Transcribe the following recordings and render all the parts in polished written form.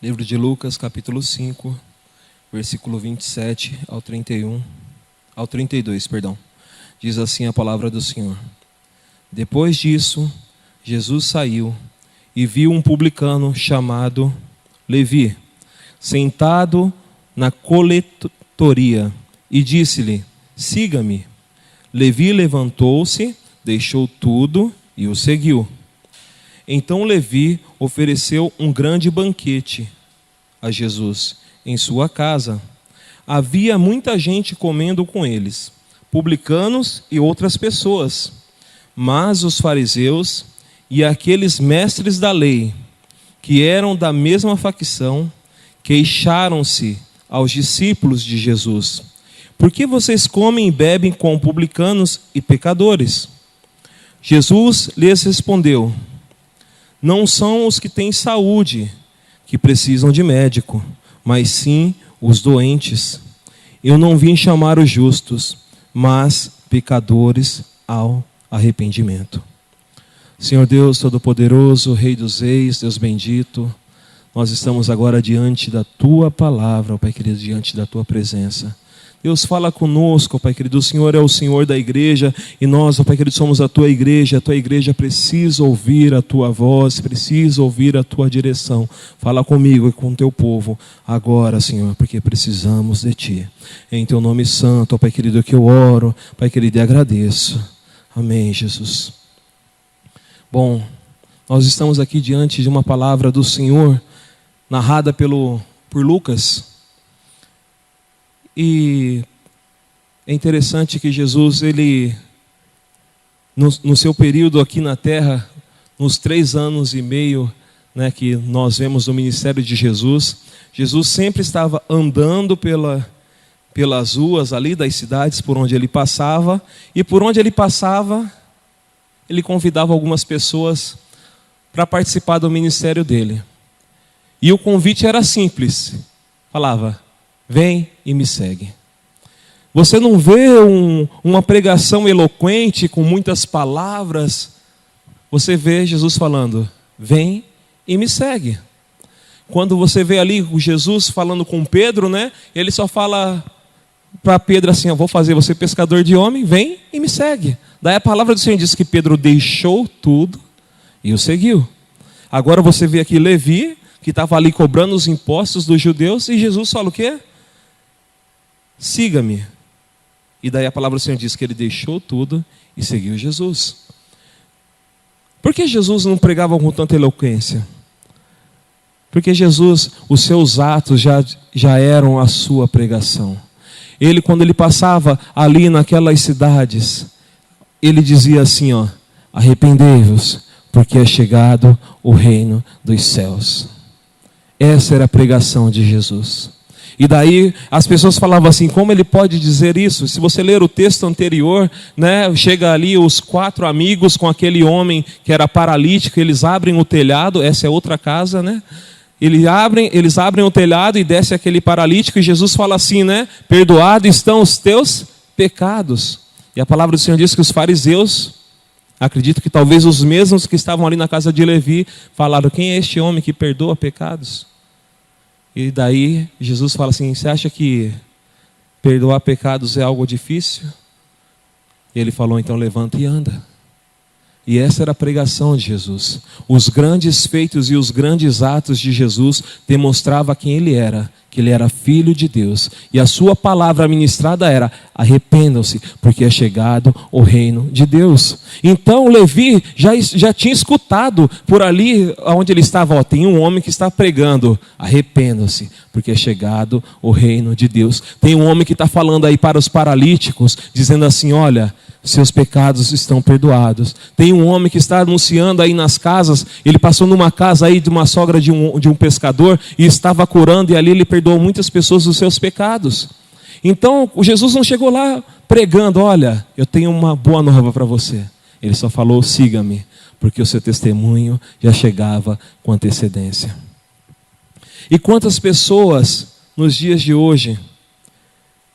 Livro de Lucas, capítulo 5, versículo 27 ao 32, perdão. Diz assim a palavra do Senhor. Depois disso, Jesus saiu e viu um publicano chamado Levi, sentado na coletoria, e disse-lhe: siga-me. Levi levantou-se, deixou tudo e o seguiu. Então Levi ofereceu um grande banquete a Jesus em sua casa. Havia muita gente comendo com eles, publicanos e outras pessoas. Mas os fariseus e aqueles mestres da lei, que eram da mesma facção, queixaram-se aos discípulos de Jesus: por que vocês comem e bebem com publicanos e pecadores? Jesus lhes respondeu: não são os que têm saúde que precisam de médico, mas sim os doentes. Eu não vim chamar os justos, mas pecadores ao arrependimento. Senhor Deus Todo-Poderoso, Rei dos Reis, Deus bendito, nós estamos agora diante da Tua palavra, ó Pai querido, diante da Tua presença. Deus, fala conosco, ó Pai querido. O Senhor é o Senhor da igreja e nós, ó Pai querido, somos a Tua igreja. A Tua igreja precisa ouvir a Tua voz, precisa ouvir a Tua direção. Fala comigo e com o Teu povo agora, Senhor, porque precisamos de Ti. Em Teu nome santo, ó Pai querido, que eu oro, Pai querido, e agradeço. Amém, Jesus. Bom, nós estamos aqui diante de uma palavra do Senhor, narrada por Lucas. E é interessante que Jesus, ele, no seu período aqui na terra, nos 3 anos e meio, né, que nós vemos no ministério de Jesus, Jesus sempre estava andando pelas ruas ali das cidades por onde ele passava, e por onde ele passava, ele convidava algumas pessoas para participar do ministério dele. E o convite era simples, falava: vem e me segue. Você não vê uma pregação eloquente com muitas palavras. Você vê Jesus falando: vem e me segue. Quando você vê ali o Jesus falando com Pedro, né? Ele só fala para Pedro assim: eu vou fazer você pescador de homem, vem e me segue. Daí a palavra do Senhor diz que Pedro deixou tudo e o seguiu. Agora você vê aqui Levi, que estava ali cobrando os impostos dos judeus, e Jesus fala o quê? Siga-me. E daí a palavra do Senhor diz que ele deixou tudo e seguiu Jesus. Por que Jesus não pregava com tanta eloquência? Porque Jesus, os seus atos já eram a sua pregação. Ele, quando ele passava ali naquelas cidades, ele dizia assim, ó: arrependei-vos, porque é chegado o reino dos céus. Essa era a pregação de Jesus. E daí as pessoas falavam assim: como ele pode dizer isso? Se você ler o texto anterior, né, chega ali os 4 amigos com aquele homem que era paralítico, eles abrem o telhado, essa é outra casa, né? Eles abrem o telhado e desce aquele paralítico, e Jesus fala assim, né? Perdoados estão os teus pecados. E a palavra do Senhor diz que os fariseus, acredito que talvez os mesmos que estavam ali na casa de Levi, falaram: quem é este homem que perdoa pecados? E daí Jesus fala assim: você acha que perdoar pecados é algo difícil? E ele falou: então levanta e anda. E essa era a pregação de Jesus. Os grandes feitos e os grandes atos de Jesus demonstravam quem ele era, que ele era filho de Deus. E a sua palavra ministrada era: arrependam-se, porque é chegado o reino de Deus. Então Levi já tinha escutado por ali onde ele estava: ó, tem um homem que está pregando, arrependam-se, porque é chegado o reino de Deus. Tem um homem que está falando aí para os paralíticos, dizendo assim: olha, seus pecados estão perdoados. Tem um homem que está anunciando aí nas casas. Ele passou numa casa aí de uma sogra de um pescador e estava curando, e ali ele perdoou muitas pessoas dos seus pecados. Então Jesus não chegou lá pregando: olha, eu tenho uma boa nova para você. Ele só falou: siga-me, porque o seu testemunho já chegava com antecedência. E quantas pessoas nos dias de hoje,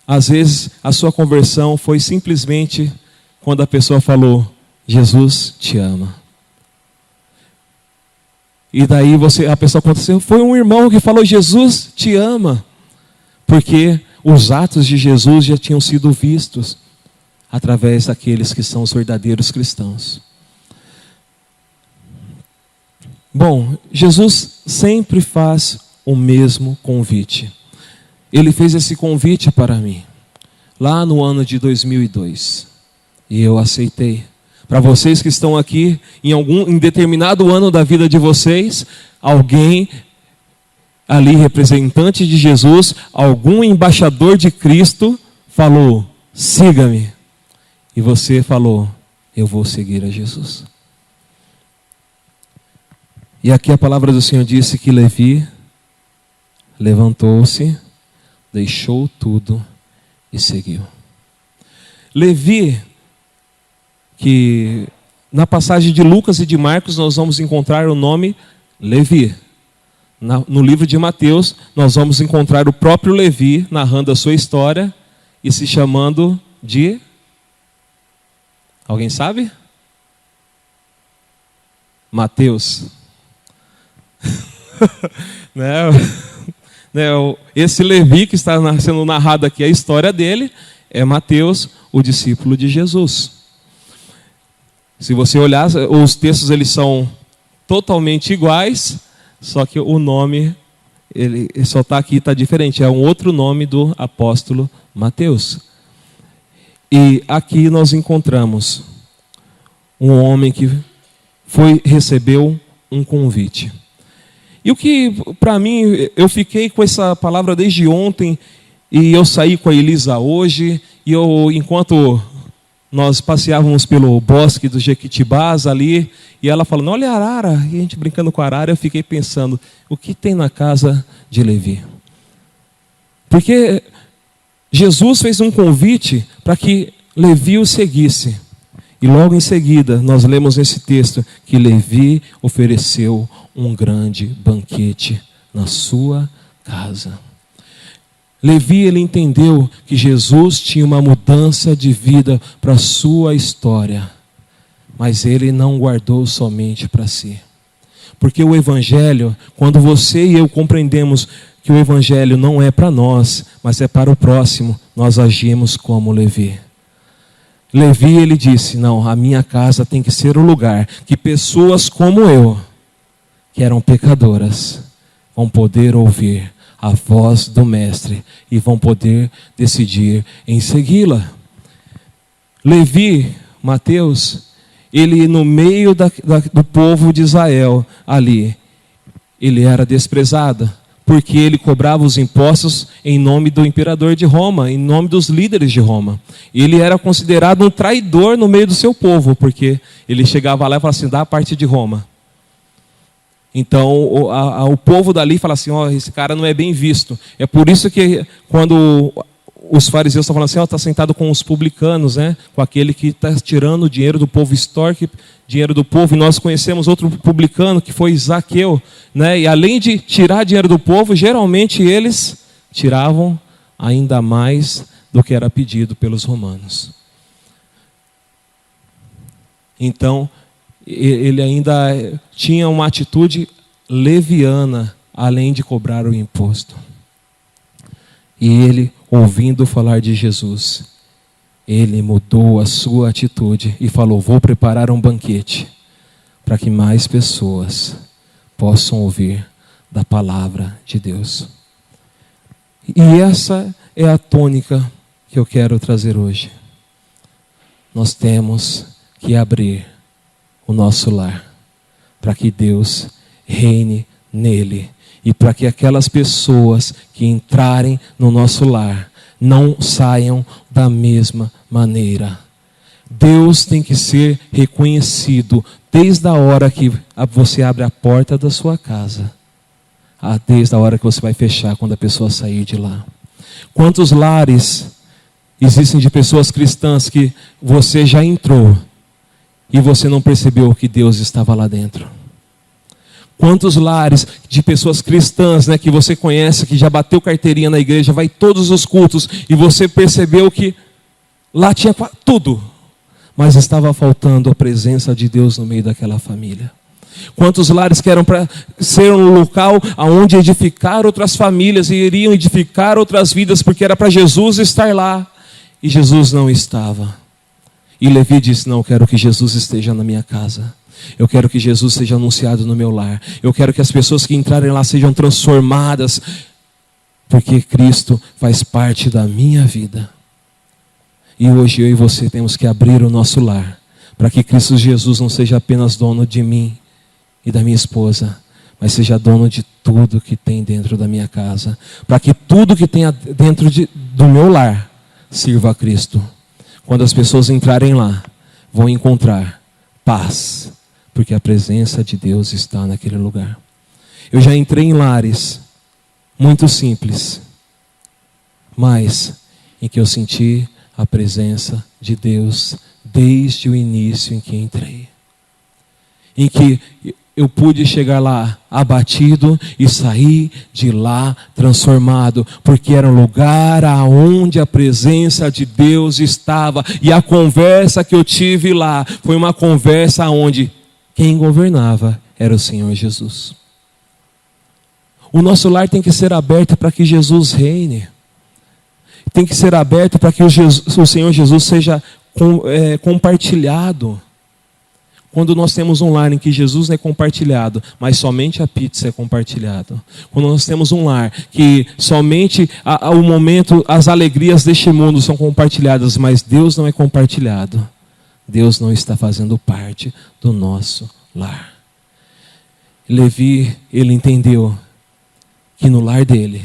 às vezes a sua conversão foi simplesmente quando a pessoa falou: Jesus te ama. E daí a pessoa conta assim, foi um irmão que falou, Jesus te ama. Porque os atos de Jesus já tinham sido vistos através daqueles que são os verdadeiros cristãos. Bom, Jesus sempre faz o mesmo convite. Ele fez esse convite para mim, lá no ano de 2002. E eu aceitei. Para vocês que estão aqui, em determinado ano da vida de vocês, alguém ali, representante de Jesus, algum embaixador de Cristo, falou, siga-me. E você falou, eu vou seguir a Jesus. E aqui a palavra do Senhor disse que Levi levantou-se, deixou tudo e seguiu. Levi, que na passagem de Lucas e de Marcos nós vamos encontrar o nome Levi. No livro de Mateus nós vamos encontrar o próprio Levi narrando a sua história e se chamando de... Alguém sabe? Mateus. Esse Levi que está sendo narrado aqui, a história dele, é Mateus, o discípulo de Jesus. Se você olhar, os textos eles são totalmente iguais, só que o nome, ele só está aqui, está diferente. É um outro nome do apóstolo Mateus. E aqui nós encontramos um homem que recebeu um convite. E o que, para mim, eu fiquei com essa palavra desde ontem, e eu saí com a Elisa hoje, e enquanto nós passeávamos pelo bosque dos Jequitibás ali, e ela falando, olha a arara, e a gente brincando com a arara, eu fiquei pensando, o que tem na casa de Levi? Porque Jesus fez um convite para que Levi o seguisse. E logo em seguida, nós lemos nesse texto que Levi ofereceu um grande banquete na sua casa. Levi, ele entendeu que Jesus tinha uma mudança de vida para a sua história. Mas ele não guardou somente para si. Porque o Evangelho, quando você e eu compreendemos que o Evangelho não é para nós, mas é para o próximo, nós agimos como Levi. Levi, ele disse, não, a minha casa tem que ser o lugar que pessoas como eu, que eram pecadoras, vão poder ouvir a voz do Mestre e vão poder decidir em segui-la. Levi, Mateus, ele no meio do povo de Israel, ali, ele era desprezado, porque ele cobrava os impostos em nome do imperador de Roma, em nome dos líderes de Roma. Ele era considerado um traidor no meio do seu povo, porque ele chegava lá e falava assim, dá a parte de Roma. Então o povo dali fala assim, esse cara não é bem visto. É por isso que quando os fariseus estão falando assim, está sentado com os publicanos, né? Com aquele que está tirando o dinheiro do povo, extorque dinheiro do povo. E nós conhecemos outro publicano que foi Zaqueu, né? E além de tirar dinheiro do povo, geralmente eles tiravam ainda mais do que era pedido pelos romanos. Então, ele ainda tinha uma atitude leviana, além de cobrar o imposto. E ele, ouvindo falar de Jesus, ele mudou a sua atitude e falou, vou preparar um banquete para que mais pessoas possam ouvir da palavra de Deus. E essa é a tônica que eu quero trazer hoje. Nós temos que abrir o nosso lar para que Deus reine nele e para que aquelas pessoas que entrarem no nosso lar não saiam da mesma maneira. Deus tem que ser reconhecido desde a hora que você abre a porta da sua casa, desde a hora que você vai fechar quando a pessoa sair de lá. Quantos lares existem de pessoas cristãs que você já entrou e você não percebeu que Deus estava lá dentro? Quantos lares de pessoas cristãs, né, que você conhece, que já bateu carteirinha na igreja, vai todos os cultos, e você percebeu que lá tinha tudo, mas estava faltando a presença de Deus no meio daquela família. Quantos lares que eram para ser um local onde edificar outras famílias e iriam edificar outras vidas, porque era para Jesus estar lá. E Jesus não estava. E Levi disse: não, eu quero que Jesus esteja na minha casa. Eu quero que Jesus seja anunciado no meu lar. Eu quero que as pessoas que entrarem lá sejam transformadas, porque Cristo faz parte da minha vida. E hoje eu e você temos que abrir o nosso lar, para que Cristo Jesus não seja apenas dono de mim e da minha esposa, mas seja dono de tudo que tem dentro da minha casa, para que tudo que tem dentro do meu lar sirva a Cristo. Quando as pessoas entrarem lá, vão encontrar paz, porque a presença de Deus está naquele lugar. Eu já entrei em lares muito simples, mas em que eu senti a presença de Deus desde o início em que entrei. Em que eu pude chegar lá abatido e sair de lá transformado, porque era um lugar aonde a presença de Deus estava. E a conversa que eu tive lá foi uma conversa onde quem governava era o Senhor Jesus. O nosso lar tem que ser aberto para que Jesus reine. Tem que ser aberto para que o Senhor Jesus seja compartilhado. Quando nós temos um lar em que Jesus não é compartilhado, mas somente a pizza é compartilhado. Quando nós temos um lar que somente o momento, as alegrias deste mundo são compartilhadas, mas Deus não é compartilhado, Deus não está fazendo parte do nosso lar. Levi, ele entendeu que no lar dele,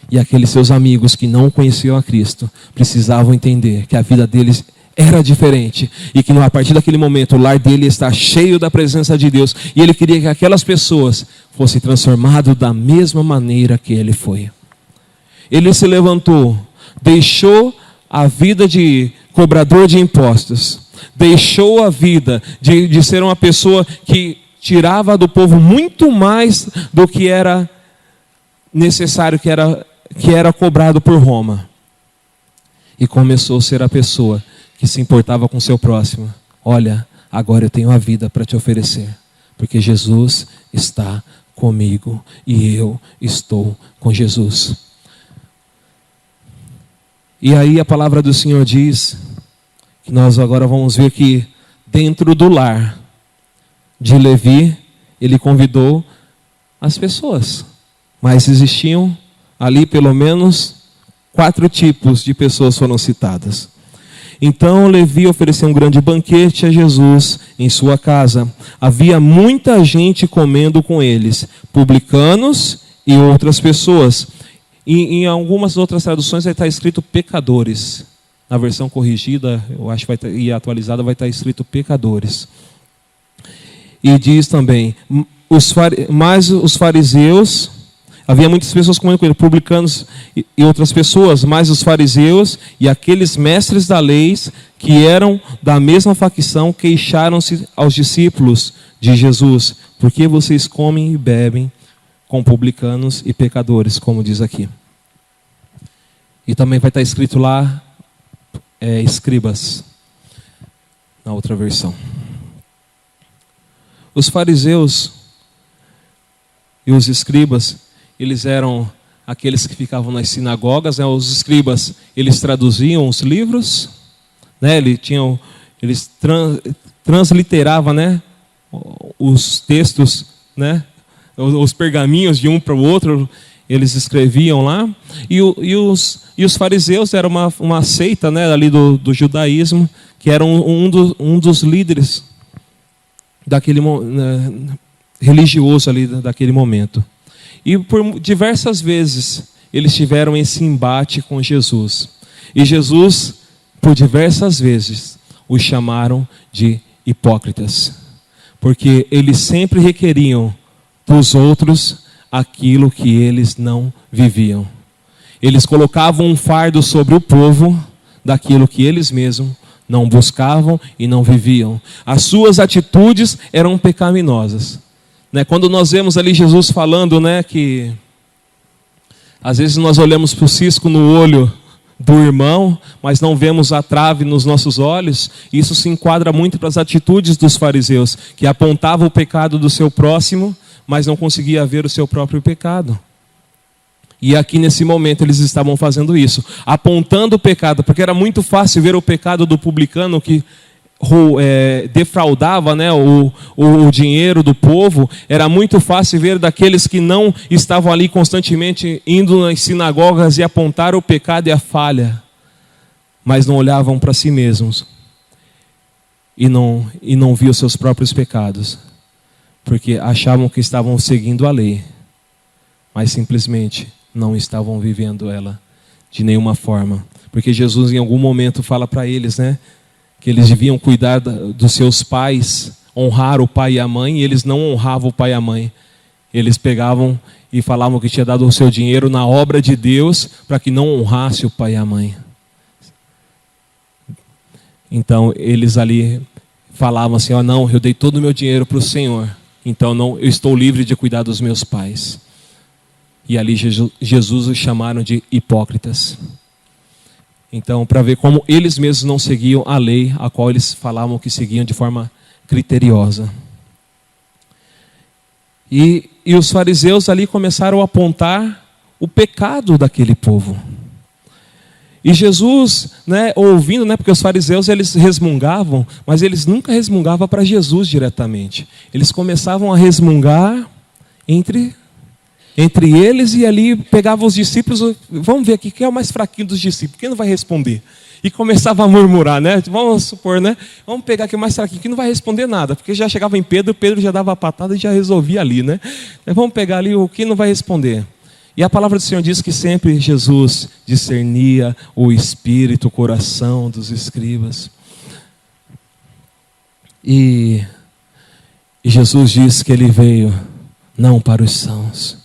e aqueles seus amigos que não conheciam a Cristo, precisavam entender que a vida deles era diferente, e que a partir daquele momento o lar dele está cheio da presença de Deus, e ele queria que aquelas pessoas fossem transformadas da mesma maneira que ele foi. Ele se levantou, deixou a vida de cobrador de impostos, deixou a vida de ser uma pessoa que tirava do povo muito mais do que era necessário, que era cobrado por Roma, e começou a ser a pessoa que se importava com o seu próximo. Olha, agora eu tenho a vida para te oferecer, porque Jesus está comigo e eu estou com Jesus. E aí a palavra do Senhor diz que nós agora vamos ver que dentro do lar de Levi, ele convidou as pessoas, mas existiam ali pelo menos 4 tipos de pessoas foram citadas. Então Levi ofereceu um grande banquete a Jesus em sua casa. Havia muita gente comendo com eles, publicanos e outras pessoas. E em algumas outras traduções vai estar escrito pecadores. Na versão corrigida, eu acho que e atualizada vai estar escrito pecadores. E diz também, mas os fariseus, havia muitas pessoas comendo com ele, publicanos e outras pessoas, mas os fariseus e aqueles mestres da lei, que eram da mesma facção, queixaram-se aos discípulos de Jesus: por que vocês comem e bebem com publicanos e pecadores, como diz aqui. E também vai estar escrito lá, escribas, na outra versão. Os fariseus e os escribas, eles eram aqueles que ficavam nas sinagogas, né? Os escribas, eles traduziam os livros, né? Eles transliteravam, né? Os textos, né? Os pergaminhos de um para o outro, eles escreviam lá. E os fariseus eram uma seita, né? Ali do judaísmo, que era um dos líderes daquele religioso ali daquele momento. E por diversas vezes eles tiveram esse embate com Jesus. E Jesus, por diversas vezes, os chamaram de hipócritas, porque eles sempre requeriam dos outros aquilo que eles não viviam. Eles colocavam um fardo sobre o povo daquilo que eles mesmos não buscavam e não viviam. As suas atitudes eram pecaminosas. Quando nós vemos ali Jesus falando, que às vezes nós olhamos para o cisco no olho do irmão, mas não vemos a trave nos nossos olhos. Isso se enquadra muito para as atitudes dos fariseus, que apontavam o pecado do seu próximo, mas não conseguia ver o seu próprio pecado. E aqui nesse momento eles estavam fazendo isso, apontando o pecado, porque era muito fácil ver o pecado do publicano que defraudava, né, o dinheiro do povo. Era muito fácil ver daqueles que não estavam ali constantemente indo nas sinagogas e apontar o pecado e a falha, mas não olhavam para si mesmos e não viam seus próprios pecados, porque achavam que estavam seguindo a lei, mas simplesmente não estavam vivendo ela de nenhuma forma. Porque Jesus em algum momento fala para eles, né, que eles deviam cuidar dos seus pais, honrar o pai e a mãe, e eles não honravam o pai e a mãe. Eles pegavam e falavam que tinha dado o seu dinheiro na obra de Deus para que não honrasse o pai e a mãe. Então eles ali falavam assim, não, eu dei todo o meu dinheiro para o Senhor, então eu estou livre de cuidar dos meus pais. E ali Jesus os chamaram de hipócritas. Então, para ver como eles mesmos não seguiam a lei, a qual eles falavam que seguiam de forma criteriosa. E os fariseus ali começaram a apontar o pecado daquele povo. E Jesus, né, ouvindo, né, porque os fariseus eles resmungavam, mas eles nunca resmungavam para Jesus diretamente. Eles começavam a resmungar entre eles, e ali pegavam os discípulos, vamos ver aqui quem é o mais fraquinho dos discípulos, quem não vai responder? E começava a murmurar, né? Vamos supor, né? Vamos pegar aqui o mais fraquinho, que não vai responder nada, porque já chegava em Pedro, Pedro já dava a patada e já resolvia ali, né? Vamos pegar ali o que não vai responder. E a palavra do Senhor diz que sempre Jesus discernia o espírito, o coração dos escribas. E Jesus diz que ele veio não para os sãos,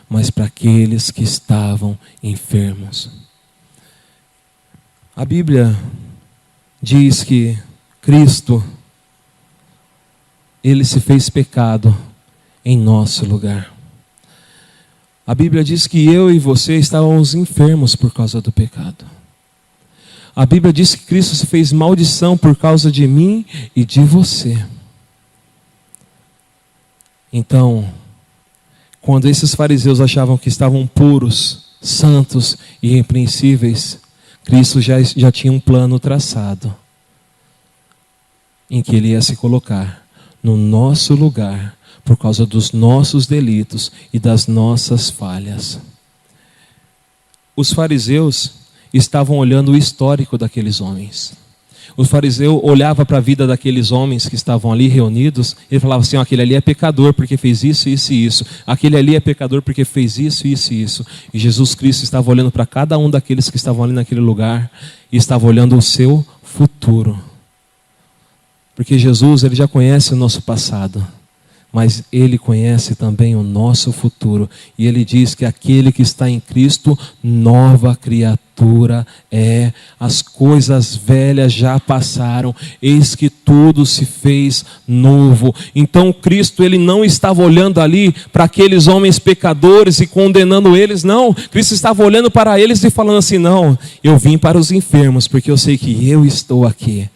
mas para aqueles que estavam enfermos. A Bíblia diz que Cristo, ele se fez pecado em nosso lugar. A Bíblia diz que eu e você estávamos enfermos por causa do pecado. A Bíblia diz que Cristo se fez maldição por causa de mim e de você. Então, quando esses fariseus achavam que estavam puros, santos e irrepreensíveis, Cristo já tinha um plano traçado, em que ele ia se colocar no nosso lugar, por causa dos nossos delitos e das nossas falhas. Os fariseus estavam olhando o histórico daqueles homens. O fariseu olhava para a vida daqueles homens que estavam ali reunidos, ele falava assim, aquele ali é pecador porque fez isso, isso e isso. Aquele ali é pecador porque fez isso, isso e isso. E Jesus Cristo estava olhando para cada um daqueles que estavam ali naquele lugar e estava olhando o seu futuro. Porque Jesus, ele já conhece o nosso passado, mas ele conhece também o nosso futuro. E ele diz que aquele que está em Cristo, nova criatura é. As coisas velhas já passaram, eis que tudo se fez novo. Então Cristo, ele não estava olhando ali para aqueles homens pecadores e condenando eles, não. Cristo estava olhando para eles e falando assim, não, eu vim para os enfermos, porque eu sei que eu estou aqui.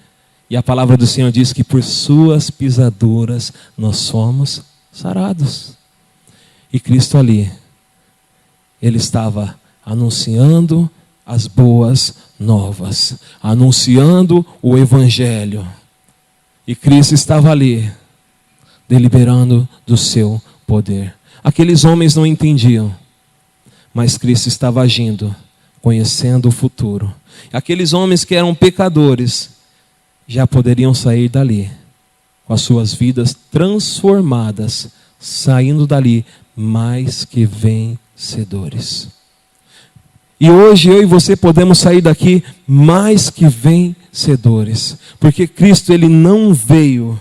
E a palavra do Senhor diz que por suas pisaduras nós somos sarados. E Cristo ali, ele estava anunciando as boas novas, anunciando o Evangelho. E Cristo estava ali, deliberando do seu poder. Aqueles homens não entendiam, mas Cristo estava agindo, conhecendo o futuro. Aqueles homens que eram pecadores, já poderiam sair dali, com as suas vidas transformadas, saindo dali mais que vencedores. E hoje eu e você podemos sair daqui mais que vencedores, porque Cristo, ele não veio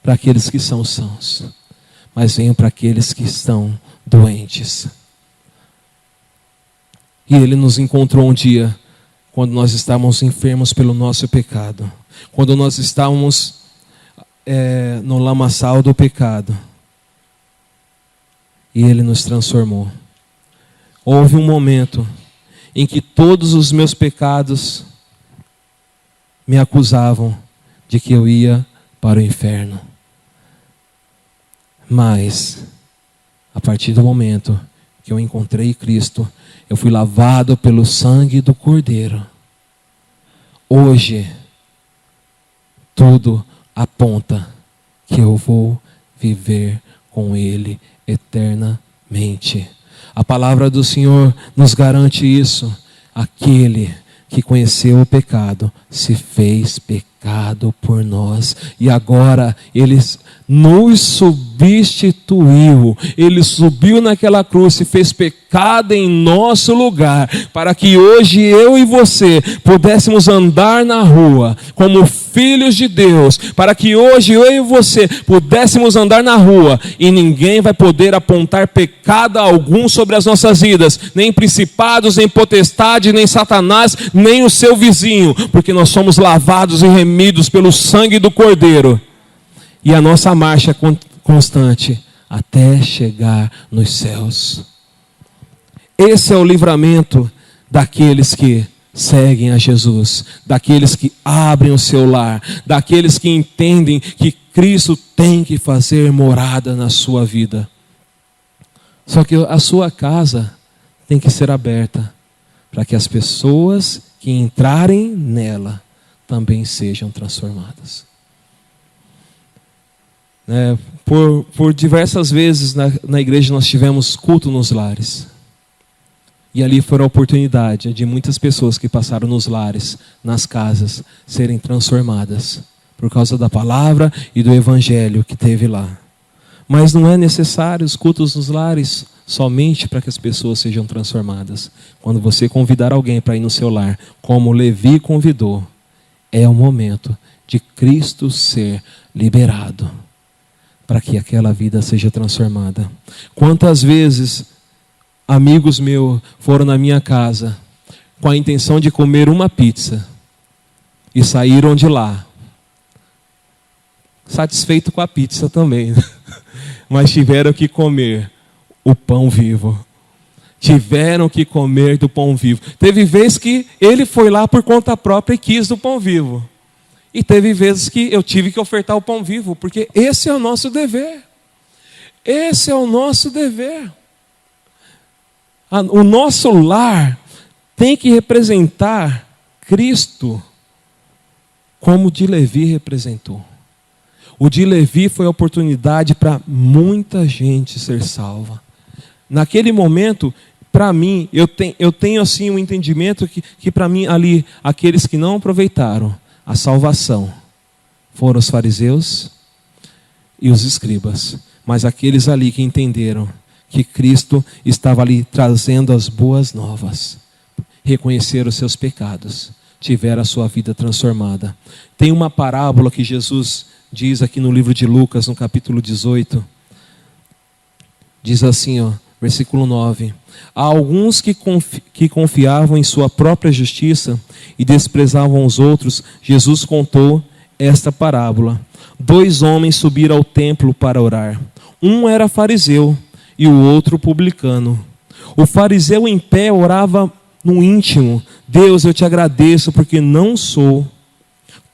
para aqueles que são sãos, mas veio para aqueles que estão doentes. E ele nos encontrou um dia, quando nós estávamos enfermos pelo nosso pecado, quando nós estávamos no lamaçal do pecado, e ele nos transformou. Houve um momento em que todos os meus pecados me acusavam de que eu ia para o inferno. Mas, a partir do momento que eu encontrei Cristo, eu fui lavado pelo sangue do Cordeiro. Hoje, tudo aponta que eu vou viver com Ele eternamente. A palavra do Senhor nos garante isso. Aquele que conheceu o pecado se fez pecado por nós. E agora Ele nos substituiu. Ele subiu naquela cruz e fez pecado em nosso lugar, para que hoje eu e você pudéssemos andar na rua como filhos de Deus, para que hoje eu e você pudéssemos andar na rua e ninguém vai poder apontar pecado algum sobre as nossas vidas, nem principados, nem potestade, nem Satanás, nem o seu vizinho, porque nós somos lavados e remidos pelo sangue do Cordeiro. E a nossa marcha é constante até chegar nos céus. Esse é o livramento daqueles que seguem a Jesus, daqueles que abrem o seu lar, daqueles que entendem que Cristo tem que fazer morada na sua vida. Só que a sua casa tem que ser aberta para que as pessoas que entrarem nela também sejam transformadas. Por diversas vezes na igreja nós tivemos culto nos lares. E ali foi a oportunidade de muitas pessoas que passaram nos lares, nas casas, serem transformadas por causa da palavra e do evangelho que teve lá. Mas não é necessário os cultos nos lares somente para que as pessoas sejam transformadas. Quando você convidar alguém para ir no seu lar, como Levi convidou, é o momento de Cristo ser liberado, para que aquela vida seja transformada. Quantas vezes amigos meus foram na minha casa com a intenção de comer uma pizza e saíram de lá satisfeito com a pizza também, mas tiveram que comer o pão vivo. Tiveram que comer do pão vivo. Teve vezes que ele foi lá por conta própria e quis do pão vivo. E teve vezes que eu tive que ofertar o pão vivo, porque esse é o nosso dever. Esse é o nosso dever. O nosso lar tem que representar Cristo, como o de Levi representou. O de Levi foi a oportunidade para muita gente ser salva. Naquele momento, para mim, eu tenho assim um entendimento que para mim ali, aqueles que não aproveitaram a salvação foram os fariseus e os escribas. Mas aqueles ali que entenderam que Cristo estava ali trazendo as boas novas, reconheceram os seus pecados, tiveram a sua vida transformada. Tem uma parábola que Jesus diz aqui no livro de Lucas, no capítulo 18. Diz assim, versículo 9. Há alguns que confiavam em sua própria justiça e desprezavam os outros. Jesus contou esta parábola. 2 homens subiram ao templo para orar. Um era fariseu e o outro publicano. O fariseu em pé orava no íntimo: Deus, eu te agradeço porque não sou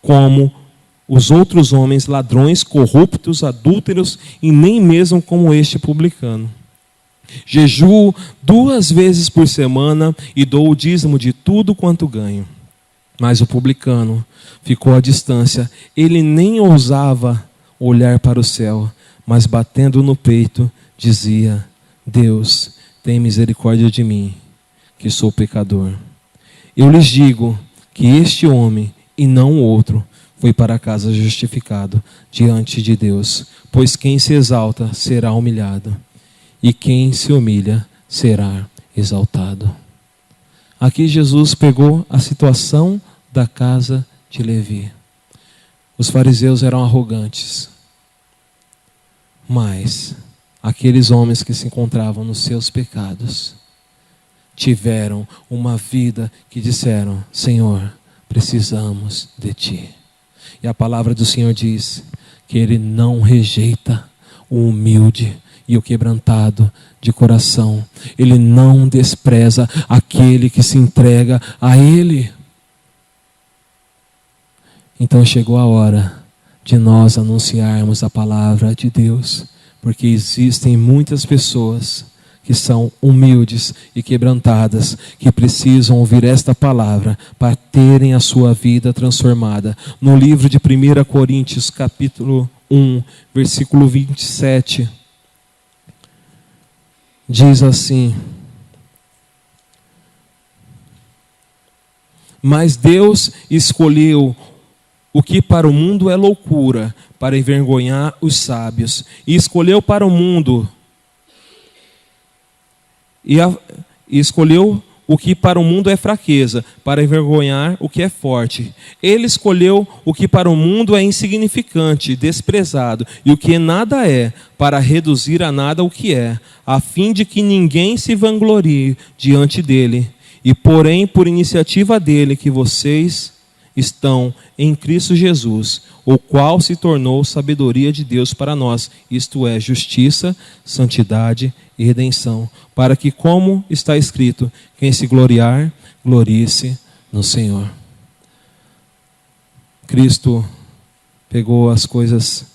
como os outros homens, ladrões, corruptos, adúlteros e nem mesmo como este publicano. Jejuo 2 vezes por semana e dou o dízimo de tudo quanto ganho. Mas o publicano ficou à distância. Ele nem ousava olhar para o céu, mas batendo no peito dizia: Deus, tem misericórdia de mim, que sou pecador. Eu lhes digo que este homem e não o outro foi para casa justificado diante de Deus, pois quem se exalta será humilhado, e quem se humilha será exaltado. Aqui Jesus pegou a situação da casa de Levi. Os fariseus eram arrogantes, mas aqueles homens que se encontravam nos seus pecados tiveram uma vida que disseram: Senhor, precisamos de Ti. E a palavra do Senhor diz que Ele não rejeita o humilde e o quebrantado de coração. Ele não despreza aquele que se entrega a Ele. Então chegou a hora de nós anunciarmos a palavra de Deus, porque existem muitas pessoas que são humildes e quebrantadas, que precisam ouvir esta palavra para terem a sua vida transformada. No livro de 1 Coríntios, capítulo 1, versículo 27, diz assim: mas Deus escolheu o que para o mundo é loucura, para envergonhar os sábios, e escolheu para o mundo, e escolheu o que para o mundo é fraqueza, para envergonhar o que é forte. Ele escolheu o que para o mundo é insignificante, desprezado, e o que nada é, para reduzir a nada o que é, a fim de que ninguém se vanglorie diante dele. E porém, por iniciativa dele, que vocês estão em Cristo Jesus, o qual se tornou sabedoria de Deus para nós, isto é, justiça, santidade e redenção, para que, como está escrito, quem se gloriar, glorie-se no Senhor. Cristo pegou as coisas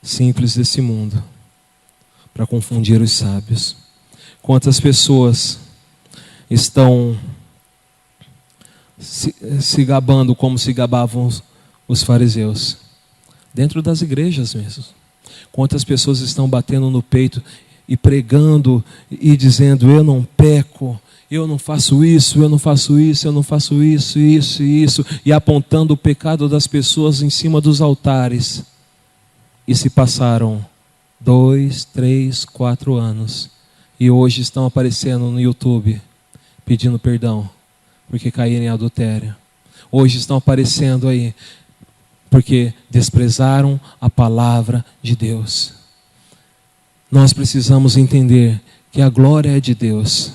simples desse mundo para confundir os sábios. Quantas pessoas estão se gabando como se gabavam os fariseus, dentro das igrejas mesmo. Quantas pessoas estão batendo no peito e pregando e dizendo: eu não peco, eu não faço isso, eu não faço isso, eu não faço isso, isso e isso, e apontando o pecado das pessoas em cima dos altares. E se passaram 2, 3, 4 anos e hoje estão aparecendo no YouTube pedindo perdão porque caíram em adultério. Hoje estão aparecendo aí porque desprezaram a palavra de Deus. Nós precisamos entender que a glória é de Deus.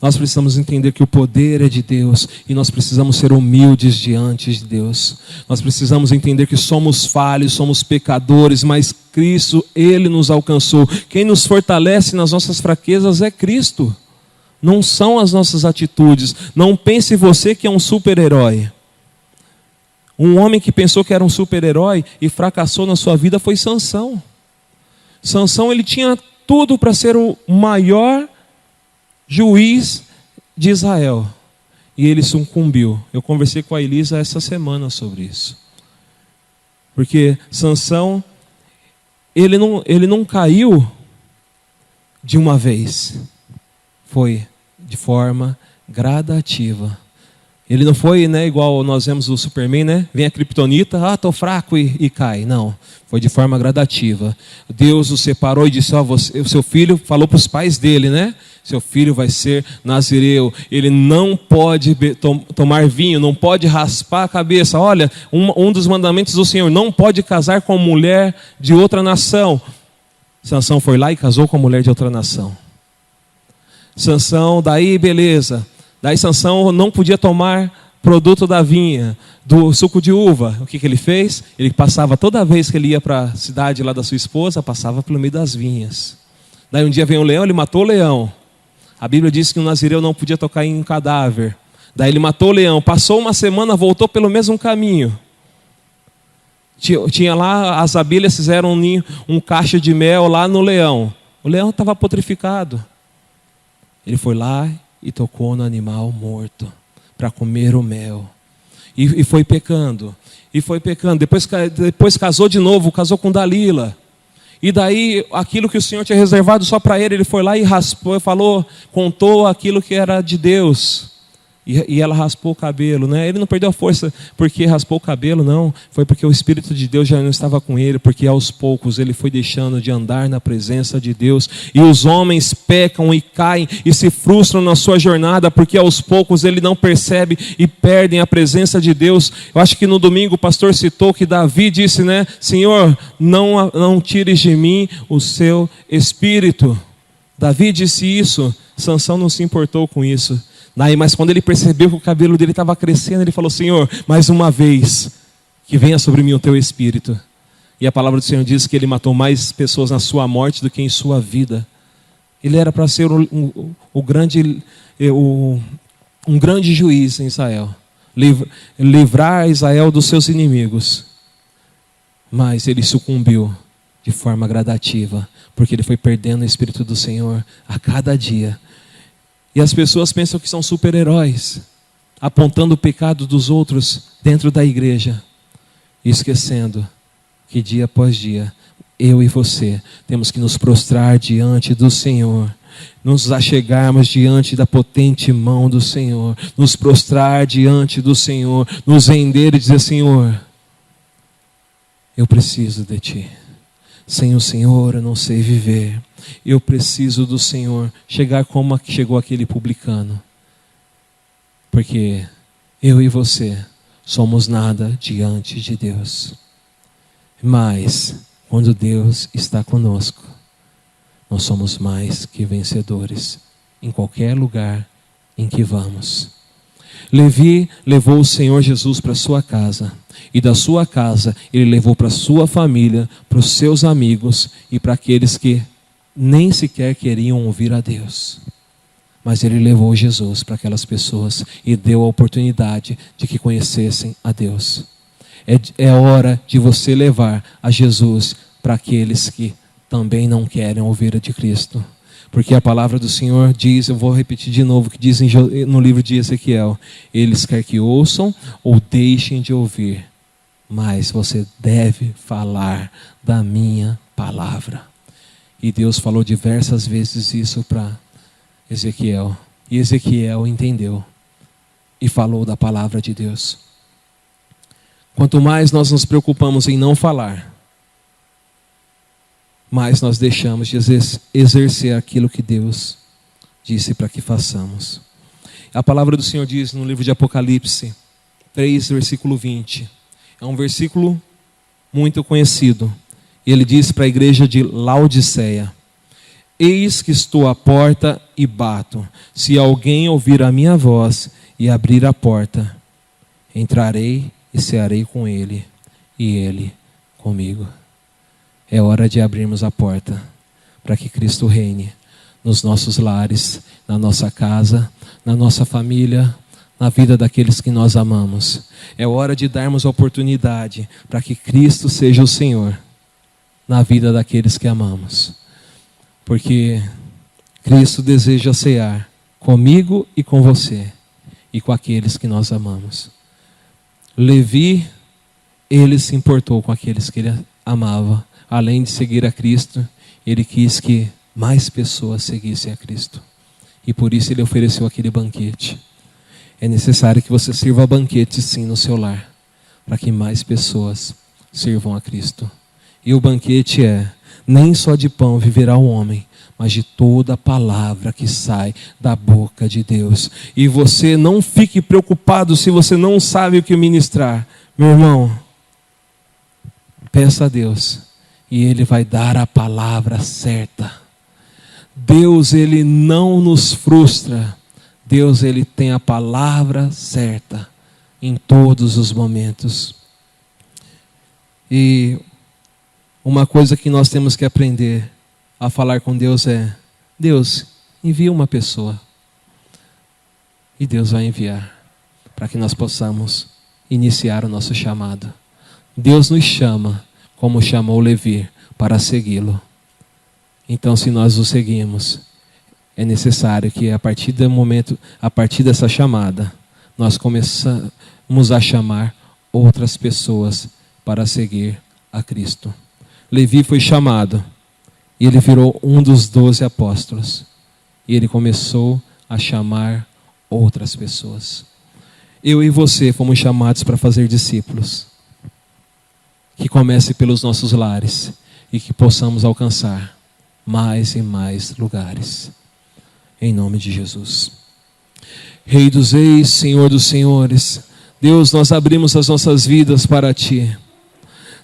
Nós precisamos entender que o poder é de Deus e nós precisamos ser humildes diante de Deus. Nós precisamos entender que somos falhos, somos pecadores, mas Cristo, Ele nos alcançou. Quem nos fortalece nas nossas fraquezas é Cristo. Não são as nossas atitudes. Não pense você que é um super-herói. Um homem que pensou que era um super-herói e fracassou na sua vida foi Sansão. Sansão, ele tinha tudo para ser o maior juiz de Israel. E ele sucumbiu. Eu conversei com a Elisa essa semana sobre isso. Porque Sansão, ele não caiu de uma vez. Foi de forma gradativa. Ele não foi, igual nós vemos o Superman, vem a Kryptonita, estou fraco e cai. Não, foi de forma gradativa. Deus o separou e disse: o seu filho, falou para os pais dele, seu filho vai ser nazireu, ele não pode tomar vinho, não pode raspar a cabeça. Olha, um dos mandamentos do Senhor: não pode casar com mulher de outra nação. Sansão foi lá e casou com a mulher de outra nação. Sansão, daí beleza. Daí Sansão não podia tomar produto da vinha, do suco de uva. O que ele fez? Ele passava, toda vez que ele ia para a cidade lá da sua esposa, passava pelo meio das vinhas. Daí um dia veio um leão, ele matou o leão. A Bíblia diz que um nazireu não podia tocar em um cadáver. Daí ele matou o leão, passou uma semana, voltou pelo mesmo caminho. Tinha lá, as abelhas fizeram um ninho, um cacho de mel lá no leão. O leão estava putrificado. Ele foi lá e tocou no animal morto para comer o mel. E foi pecando. E foi pecando. Depois casou de novo, casou com Dalila. E daí, aquilo que o Senhor tinha reservado só para ele foi lá e raspou, contou aquilo que era de Deus. E ela raspou o cabelo, Ele não perdeu a força porque raspou o cabelo, não. Foi porque o Espírito de Deus já não estava com ele, porque aos poucos ele foi deixando de andar na presença de Deus. E os homens pecam e caem e se frustram na sua jornada, porque aos poucos ele não percebe e perdem a presença de Deus. Eu acho que no domingo o pastor citou que Davi disse, Senhor, não tires de mim o seu Espírito. Davi disse isso, Sansão não se importou com isso. Mas quando ele percebeu que o cabelo dele estava crescendo, ele falou: Senhor, mais uma vez, que venha sobre mim o teu Espírito. E a palavra do Senhor diz que ele matou mais pessoas na sua morte do que em sua vida. Ele era para ser um grande juiz em Israel. Livrar Israel dos seus inimigos. Mas ele sucumbiu de forma gradativa, porque ele foi perdendo o Espírito do Senhor a cada dia. E as pessoas pensam que são super-heróis, apontando o pecado dos outros dentro da igreja, esquecendo que dia após dia, eu e você temos que nos prostrar diante do Senhor, nos achegarmos diante da potente mão do Senhor, nos prostrar diante do Senhor, nos render e dizer: Senhor, eu preciso de Ti. Sem o Senhor eu não sei viver. Eu preciso do Senhor. Chegar como chegou aquele publicano. Porque eu e você somos nada diante de Deus. Mas quando Deus está conosco, nós somos mais que vencedores em qualquer lugar em que vamos. Levi levou o Senhor Jesus para sua casa, e da sua casa ele levou para sua família, para os seus amigos e para aqueles que nem sequer queriam ouvir a Deus. Mas ele levou Jesus para aquelas pessoas e deu a oportunidade de que conhecessem a Deus. É hora de você levar a Jesus para aqueles que também não querem ouvir a de Cristo. Porque a palavra do Senhor diz, eu vou repetir de novo, que diz no livro de Ezequiel: eles quer que ouçam ou deixem de ouvir, mas você deve falar da minha palavra. E Deus falou diversas vezes isso para Ezequiel. E Ezequiel entendeu e falou da palavra de Deus. Quanto mais nós nos preocupamos em não falar, mais nós deixamos de exercer aquilo que Deus disse para que façamos. A palavra do Senhor diz no livro de Apocalipse 3, versículo 20. É um versículo muito conhecido. Ele diz para a igreja de Laodiceia: eis que estou à porta e bato. Se alguém ouvir a minha voz e abrir a porta, entrarei e cearei com ele, e ele comigo. É hora de abrirmos a porta para que Cristo reine nos nossos lares, na nossa casa, na nossa família, na vida daqueles que nós amamos. É hora de darmos a oportunidade para que Cristo seja o Senhor na vida daqueles que amamos. Porque Cristo deseja cear comigo e com você e com aqueles que nós amamos. Levi, ele se importou com aqueles que ele amava. Além de seguir a Cristo, ele quis que mais pessoas seguissem a Cristo. E por isso ele ofereceu aquele banquete. É necessário que você sirva banquete sim no seu lar, para que mais pessoas sirvam a Cristo. E o banquete é: nem só de pão viverá o homem, mas de toda a palavra que sai da boca de Deus. E você não fique preocupado se você não sabe o que ministrar. Meu irmão, peça a Deus e Ele vai dar a palavra certa. Deus, Ele não nos frustra. Deus, Ele tem a palavra certa em todos os momentos. E uma coisa que nós temos que aprender a falar com Deus é: Deus, envia uma pessoa. E Deus vai enviar para que nós possamos iniciar o nosso chamado. Deus nos chama como chamou Levi para segui-lo. Então, se nós o seguimos, é necessário que a partir do momento, a partir dessa chamada, nós começamos a chamar outras pessoas para seguir a Cristo. Levi foi chamado e ele virou um dos 12 apóstolos. E ele começou a chamar outras pessoas. Eu e você fomos chamados para fazer discípulos. Que comece pelos nossos lares e que possamos alcançar mais e mais lugares. Em nome de Jesus. Rei dos reis, Senhor dos senhores, Deus, nós abrimos as nossas vidas para Ti.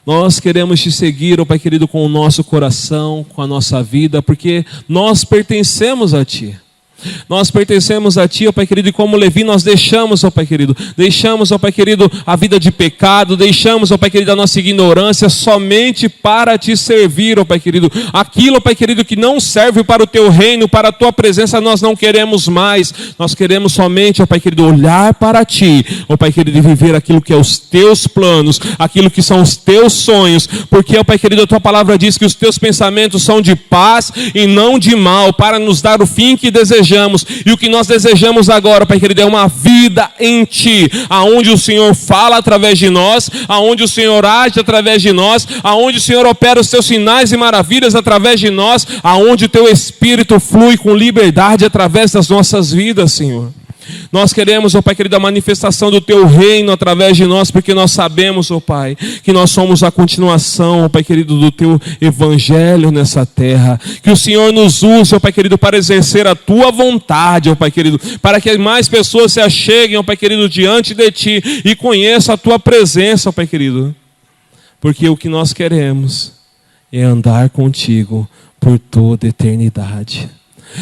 Nós queremos Te seguir, ó Pai querido, com o nosso coração, com a nossa vida, porque nós pertencemos a Ti. Nós pertencemos a Ti, ó Pai querido, e como Levi nós deixamos, ó Pai querido, a vida de pecado, deixamos, ó Pai querido, a nossa ignorância somente para Te servir, ó Pai querido. Aquilo, ó Pai querido, que não serve para o Teu reino, para a Tua presença, nós não queremos mais. Nós queremos somente, ó Pai querido, olhar para Ti, ó Pai querido, e viver aquilo que é os Teus planos, aquilo que são os Teus sonhos, porque, ó Pai querido, a Tua palavra diz que os Teus pensamentos são de paz e não de mal, para nos dar o fim que desejamos. E o que nós desejamos agora, Pai querido, é uma vida em Ti, aonde o Senhor fala através de nós, aonde o Senhor age através de nós, aonde o Senhor opera os Teus sinais e maravilhas através de nós, aonde o Teu Espírito flui com liberdade através das nossas vidas, Senhor. Nós queremos, ó Pai querido, a manifestação do Teu reino através de nós, porque nós sabemos, ó Pai, que nós somos a continuação, ó Pai querido, do Teu evangelho nessa terra. Que o Senhor nos use, ó Pai querido, para exercer a Tua vontade, ó Pai querido, para que mais pessoas se acheguem, ó Pai querido, diante de Ti e conheçam a Tua presença, ó Pai querido. Porque o que nós queremos é andar contigo por toda a eternidade.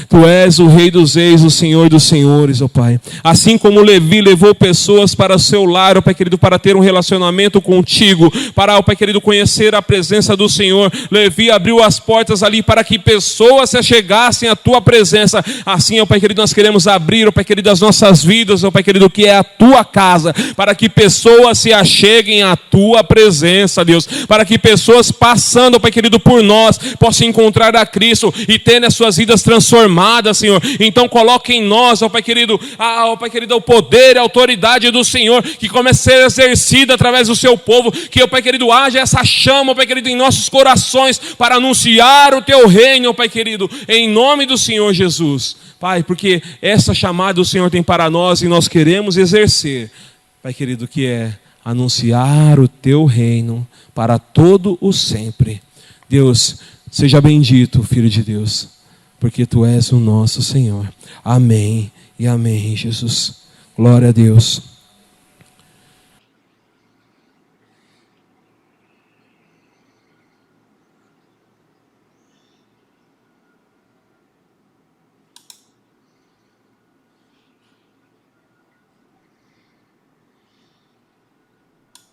Tu és o Rei dos Reis, o Senhor dos Senhores, ó Pai. Assim como Levi levou pessoas para o seu lar, ó Pai querido, para ter um relacionamento contigo, para, ó Pai querido, conhecer a presença do Senhor. Levi abriu as portas ali para que pessoas se achegassem à Tua presença. Assim, ó Pai querido, nós queremos abrir, ó Pai querido, as nossas vidas, ó Pai querido, que é a Tua casa, para que pessoas se acheguem à Tua presença, Deus. Para que pessoas passando, ó Pai querido, por nós, possam encontrar a Cristo e ter as suas vidas transformadas, Senhor. Então coloque em nós, ó Pai querido, o poder e a autoridade do Senhor, que comece a ser exercida através do Seu povo, que, ó Pai querido, haja essa chama, ó Pai querido, em nossos corações, para anunciar o Teu reino, ó Pai querido, em nome do Senhor Jesus. Pai, porque essa chamada o Senhor tem para nós e nós queremos exercer, Pai querido, que é anunciar o Teu reino para todo o sempre. Deus, seja bendito, Filho de Deus, porque Tu és o nosso Senhor. Amém e amém, Jesus. Glória a Deus.